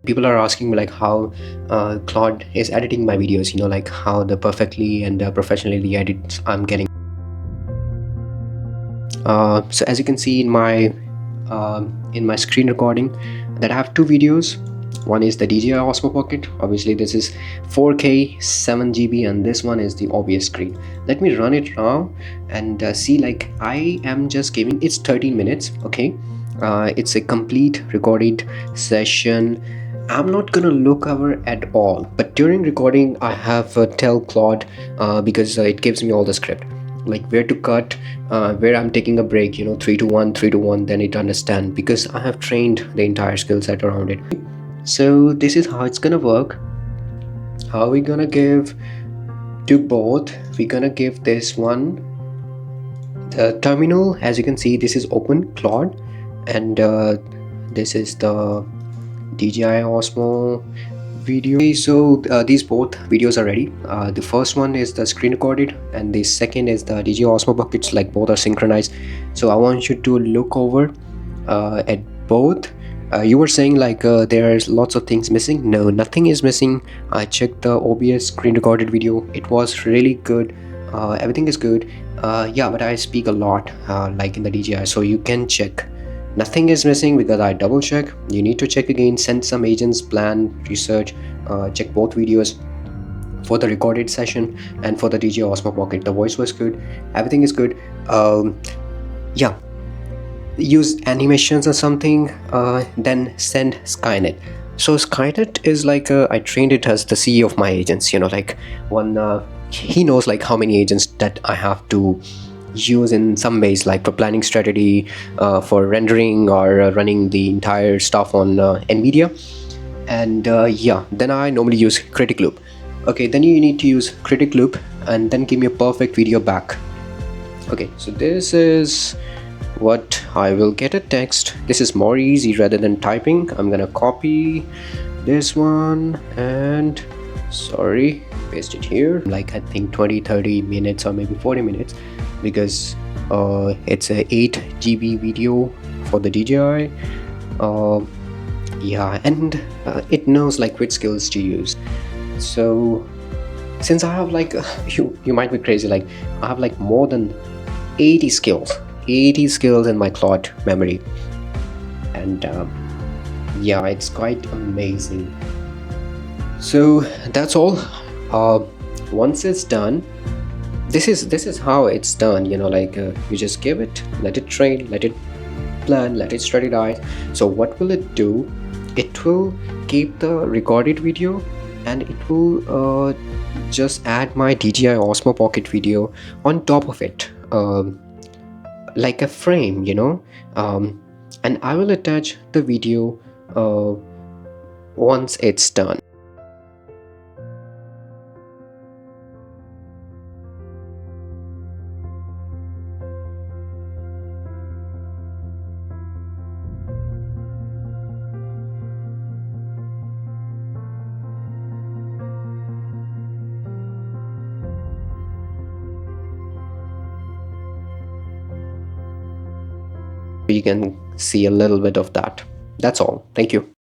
People are asking me like how Claude is editing my videos, you know, like how the perfectly and professionally the edits I'm getting. So as you can see in my screen recording, that I have two videos. One is the DJI Osmo Pocket. Obviously this is 4K 7 GB, and this one is the OBS screen. Let me run it now and see. Like I am just giving, it's 13 minutes. Okay, it's a complete recorded session. I'm not gonna look over at all, but during recording I have tell Claude because it gives me all the script, like where to cut, where I'm taking a break, you know, 3 to 1, 3 to 1, then it understand, because I have trained the entire skill set around it. So this is how it's gonna work. How we gonna give to both? We're gonna give this one the terminal. As you can see, this is open Claude, and this is the DJI Osmo video. Okay, so these both videos are ready. The first one is the screen recorded, and the second is the DJI Osmo Buckets. Like both are synchronized. So I want you to look over at both. You were saying like there's lots of things missing. No, nothing is missing. I checked the OBS screen recorded video. It was really good. Everything is good. Yeah, but I speak a lot like in the DJI, so you can check. Nothing is missing because I double check. You need to check again, send some agents, plan, research, check both videos for the recorded session and for the DJI Osmo Pocket. The voice was good, everything is good. Yeah, use animations or something, then send Skynet. So Skynet is like I trained it as the CEO of my agents, you know, like one he knows like how many agents that I have to use in some ways, like for planning strategy, for rendering, or running the entire stuff on NVIDIA. And yeah, then I normally use critic loop. Okay, then you need to use critic loop and then give me a perfect video back. Okay, so this is what I will get a text. This is more easy rather than typing. I'm gonna copy this one and paste it here. Like I think 20-30 minutes or maybe 40 minutes, because it's a 8 GB video for the DJI. Yeah, and it knows like which skills to use. So since I have like you might be crazy, like I have like more than 80 skills in my Claude memory, and yeah, it's quite amazing. So that's all. Once it's done, this is how it's done, you know, like you just give it, let it train, let it plan, let it strategize. So what will it do? It will keep the recorded video, and it will just add my DJI Osmo Pocket video on top of it, like a frame, you know, and I will attach the video once it's done. You can see a little bit of that. That's all. Thank you.